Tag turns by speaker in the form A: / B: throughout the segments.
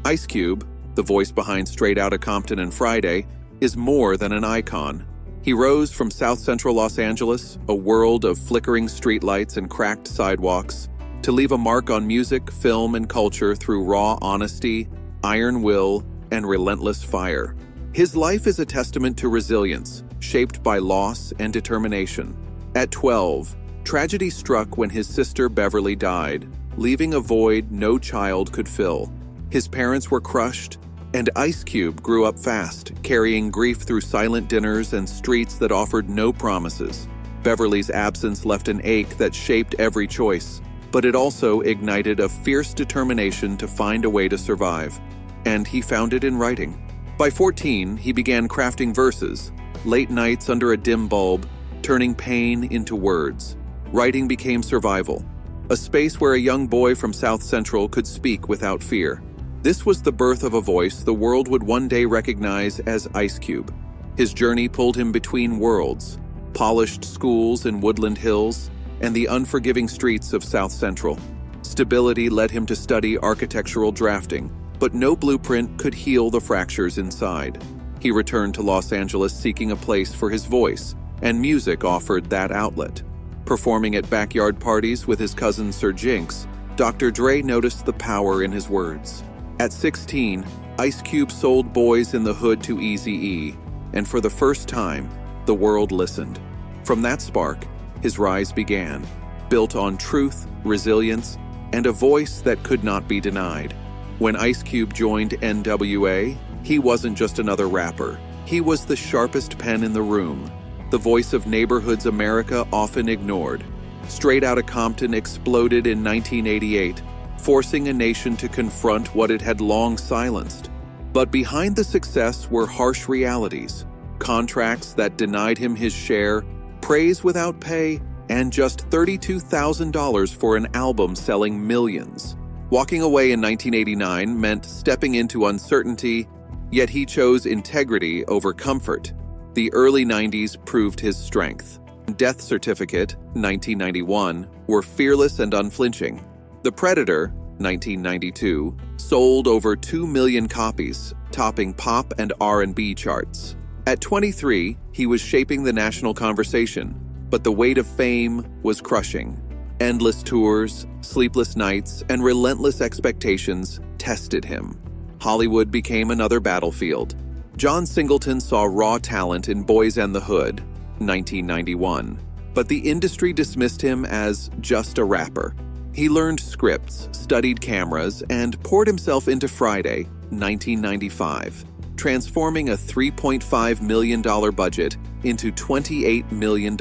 A: Ice Cube, the voice behind Straight Outta Compton and Friday, is more than an icon. He rose from South Central Los Angeles, a world of flickering streetlights and cracked sidewalks, to leave a mark on music, film, and culture through raw honesty, iron will, and relentless fire. His life is a testament to resilience, shaped by loss and determination. At 12, tragedy struck when his sister Beverly died, leaving a void no child could fill. His parents were crushed, and Ice Cube grew up fast, carrying grief through silent dinners and streets that offered no promises. Beverly's absence left an ache that shaped every choice, but it also ignited a fierce determination to find a way to survive. And he found it in writing. By 14, he began crafting verses, late nights under a dim bulb, turning pain into words. Writing became survival, a space where a young boy from South Central could speak without fear. This was the birth of a voice the world would one day recognize as Ice Cube. His journey pulled him between worlds, polished schools in Woodland Hills, and the unforgiving streets of South Central. Stability led him to study architectural drafting, but no blueprint could heal the fractures inside. He returned to Los Angeles seeking a place for his voice, and music offered that outlet. Performing at backyard parties with his cousin Sir Jinx, Dr. Dre noticed the power in his words. At 16, Ice Cube sold Boyz in the Hood to Eazy-E, and for the first time, the world listened. From that spark, his rise began, built on truth, resilience, and a voice that could not be denied. When Ice Cube joined N.W.A., he wasn't just another rapper. He was the sharpest pen in the room, the voice of neighborhoods America often ignored. Straight Outta Compton exploded in 1988, forcing a nation to confront what it had long silenced. But behind the success were harsh realities, contracts that denied him his share, praise without pay, and just $32,000 for an album selling millions. Walking away in 1989 meant stepping into uncertainty, yet he chose integrity over comfort. The early 90s proved his strength. Death Certificate, 1991, were fearless and unflinching. The Predator, 1992, sold over 2 million copies, topping pop and R&B charts. At 23, he was shaping the national conversation, but the weight of fame was crushing. Endless tours, sleepless nights, and relentless expectations tested him. Hollywood became another battlefield. John Singleton saw raw talent in Boyz n the Hood, 1991, but the industry dismissed him as just a rapper. He learned scripts, studied cameras, and poured himself into Friday, 1995, transforming a $3.5 million budget into $28 million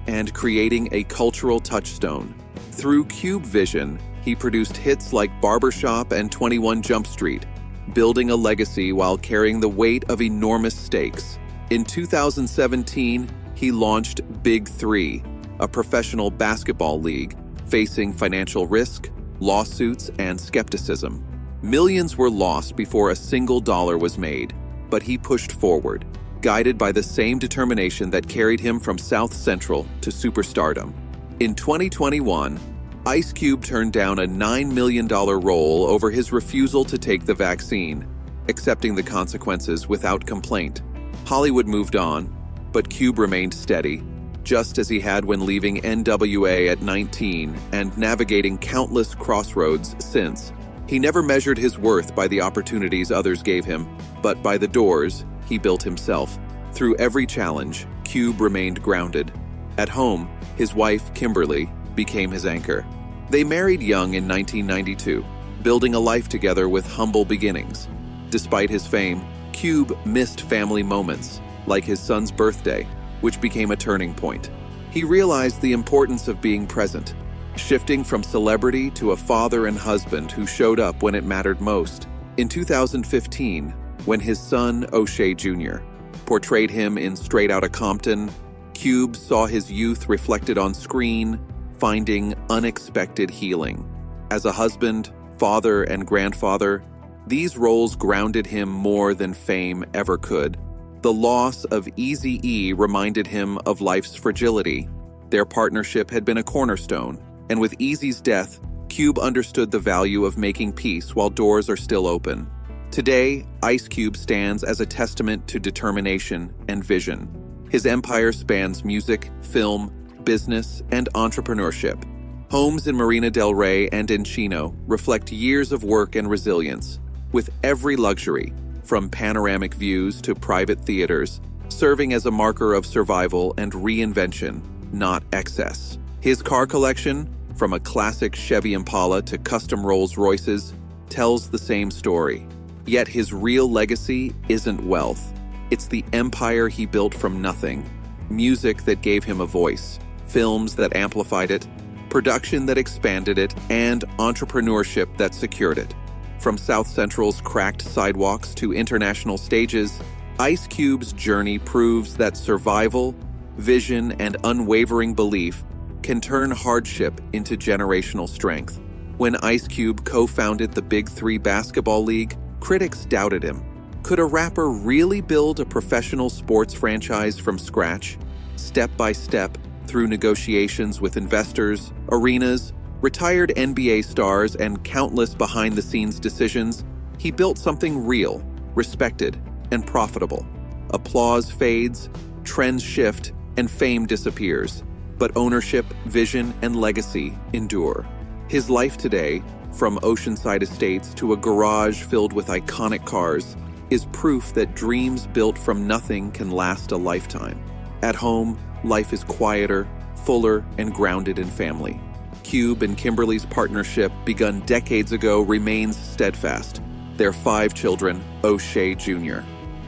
A: and creating a cultural touchstone. Through Cube Vision, he produced hits like Barbershop and 21 Jump Street, building a legacy while carrying the weight of enormous stakes. In 2017, he launched Big 3, a professional basketball league, facing financial risk, lawsuits, and skepticism. Millions were lost before a single dollar was made, but he pushed forward, guided by the same determination that carried him from South Central to superstardom. In 2021, Ice Cube turned down a $9 million role over his refusal to take the vaccine, accepting the consequences without complaint. Hollywood moved on, but Cube remained steady, just as he had when leaving N.W.A. at 19 and navigating countless crossroads since. He never measured his worth by the opportunities others gave him, but by the doors he built himself. Through every challenge, Cube remained grounded. At home, his wife, Kimberly, became his anchor. They married young in 1992, building a life together with humble beginnings. Despite his fame, Cube missed family moments, like his son's birthday, which became a turning point. He realized the importance of being present, shifting from celebrity to a father and husband who showed up when it mattered most. In 2015, when his son, O'Shea Jr., portrayed him in Straight Outta Compton, Cube saw his youth reflected on screen, finding unexpected healing. As a husband, father, and grandfather, these roles grounded him more than fame ever could. The loss of Eazy-E reminded him of life's fragility. Their partnership had been a cornerstone, and with Eazy's death, Cube understood the value of making peace while doors are still open. Today, Ice Cube stands as a testament to determination and vision. His empire spans music, film, business, and entrepreneurship. Homes in Marina del Rey and in Chino reflect years of work and resilience, with every luxury, from panoramic views to private theaters, serving as a marker of survival and reinvention, not excess. His car collection, from a classic Chevy Impala to custom Rolls-Royces, tells the same story. Yet his real legacy isn't wealth. It's the empire he built from nothing. Music that gave him a voice, films that amplified it, production that expanded it, and entrepreneurship that secured it. From South Central's cracked sidewalks to international stages, Ice Cube's journey proves that survival, vision, and unwavering belief can turn hardship into generational strength. When Ice Cube co-founded the Big Three Basketball League, critics doubted him. Could a rapper really build a professional sports franchise from scratch? Step by step, through negotiations with investors, arenas, retired N.B.A. stars, and countless behind-the-scenes decisions, he built something real, respected, and profitable. Applause fades, trends shift, and fame disappears. But ownership, vision, and legacy endure. His life today, from oceanside estates to a garage filled with iconic cars, is proof that dreams built from nothing can last a lifetime. At home, life is quieter, fuller, and grounded in family. Cube and Kimberly's partnership, begun decades ago, remains steadfast. Their 5 children, O'Shea Jr.,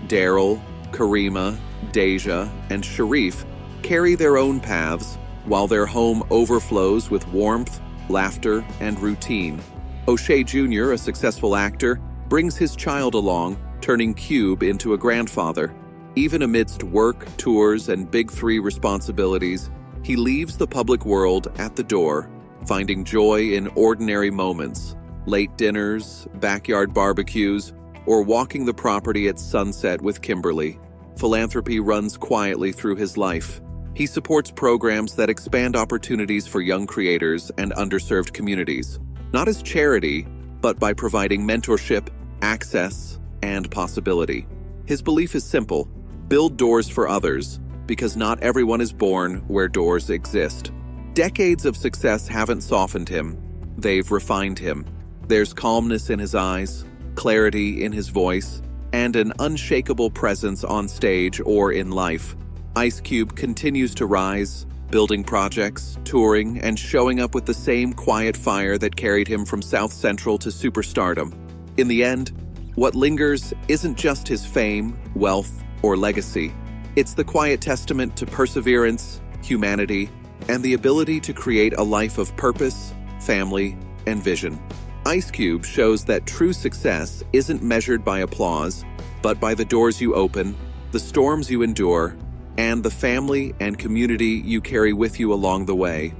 A: Daryl, Karima, Deja, and Sharif, carry their own paths, while their home overflows with warmth, laughter, and routine. O'Shea Jr., a successful actor, brings his child along, turning Cube into a grandfather. Even amidst work, tours, and Big Three responsibilities, he leaves the public world at the door, finding joy in ordinary moments, late dinners, backyard barbecues, or walking the property at sunset with Kimberly. Philanthropy runs quietly through his life. He supports programs that expand opportunities for young creators and underserved communities, not as charity, but by providing mentorship, access, and possibility. His belief is simple: build doors for others, because not everyone is born where doors exist. Decades of success haven't softened him, they've refined him. There's calmness in his eyes, clarity in his voice, and an unshakable presence on stage or in life. Ice Cube continues to rise, building projects, touring, and showing up with the same quiet fire that carried him from South Central to superstardom. In the end, what lingers isn't just his fame, wealth, or legacy. It's the quiet testament to perseverance, humanity, and the ability to create a life of purpose, family, and vision. Ice Cube shows that true success isn't measured by applause, but by the doors you open, the storms you endure, and the family and community you carry with you along the way.